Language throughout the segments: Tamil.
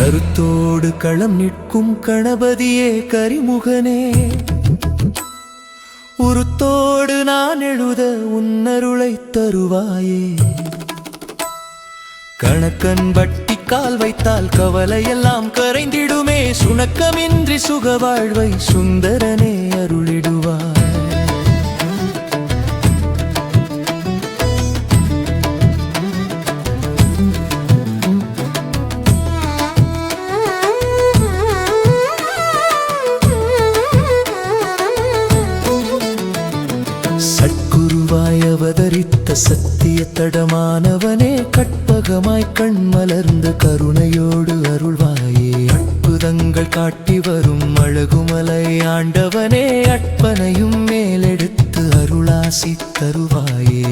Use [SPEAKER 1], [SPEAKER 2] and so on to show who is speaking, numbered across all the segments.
[SPEAKER 1] கருத்தோடு களம் நிற்கும் கணபதியே கரிமுகனே, உருத்தோடு நான் எழுத உன்னருளை தருவாயே. கணக்கன் வட்டி கால் வைத்தால் கவலையெல்லாம் கரைந்திடுமே, சுணக்கமின்றி சுகவாழ்வை சுந்தரனே அருளிடுவார். சத்குருவாய் அவதரித்த சத்திய தடமானவனே, கற்பகமாய் கண் மலர்ந்த கருணையோடு அருள்வாயே. அற்புதங்கள் காட்டி வரும் அழகுமலை ஆண்டவனே, அற்பனையும் மேலெடுத்து அருளாசி தருவாயே.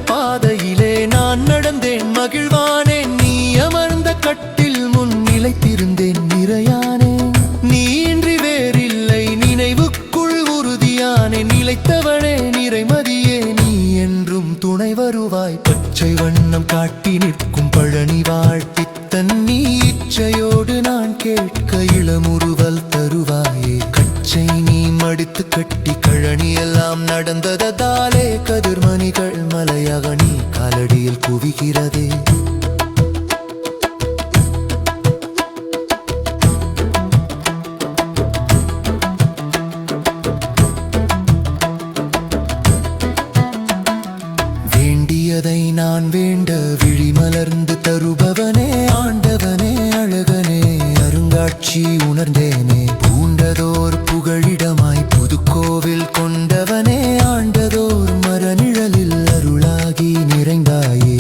[SPEAKER 1] பாதையிலே நான் நடந்தேன் மகிழ்வானேன், நீ அமர்ந்த கட்டில் முன் நிலைத்திருந்தேன் நிறையானேன். நீ இன்றி வேறில்லை நினைவுக்குள் உறுதியானே, நிலைத்தவனே நிறைமதியே நீ என்றும் துணை வருவாய். பச்சை வண்ணம் காட்டி நிற்கும் பழனி வாழ்த்தித்தன் நீ, இச்சையோடு நான் கேட்க இளமுறுவல் தருவாயே. கச்சை நீ மடித்து கட்டி கழனி எல்லாம் நடந்ததாலே, கதிர்மணிகள் மலையாக நீ காலடியில் குவிகிறதே. வேண்டியதை நான் வேண்ட விழிமலர்ந்து தருபவனே, ஆண்டவனே அழகனே அருங்காட்சி உணர்ந்தேனே. பூண்டதோர் புகழிடமாய் புதுக்கோவில் கொண்டவனே, ஆண்டதோர் மரநிழலில் அருளாகி நிறைந்தாயே.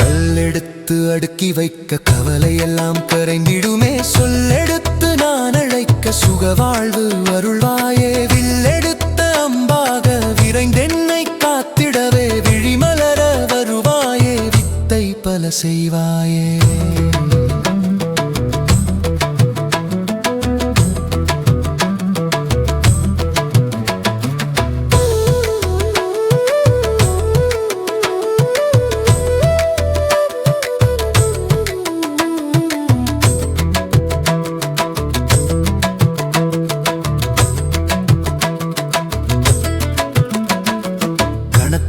[SPEAKER 1] கல்லெடுத்து அடுக்கி வைக்க கவலையெல்லாம் கரைந்திடுமே, சொல்லெடுத்து நான் அழைக்க சுகவாழ்வு அருள்வாயே. வில்லெடுத்த அம்பாக விரைந்தென்னை காத்திடவே, விழிமலர வருவாயே, வித்தை பல செய்வாயே.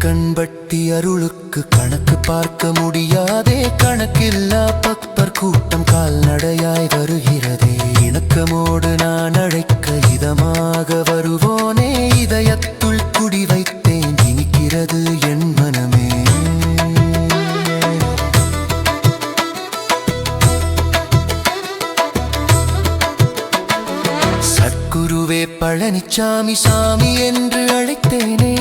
[SPEAKER 1] கண்பட்டி அருளுக்கு கணக்கு பார்க்க முடியாதே, கணக்கில்லா பக்தர் கூட்டம் கால்நடையாய் வருகிறதே. இணக்கமோடு நான் அழைக்க இதமாக வருவோனே, இதயத்துள் குடி வைத்தேன் இனிக்கிறது என் மனமே. சத்குருவே பழனிச்சாமி சாமி என்று அழைத்தேனே,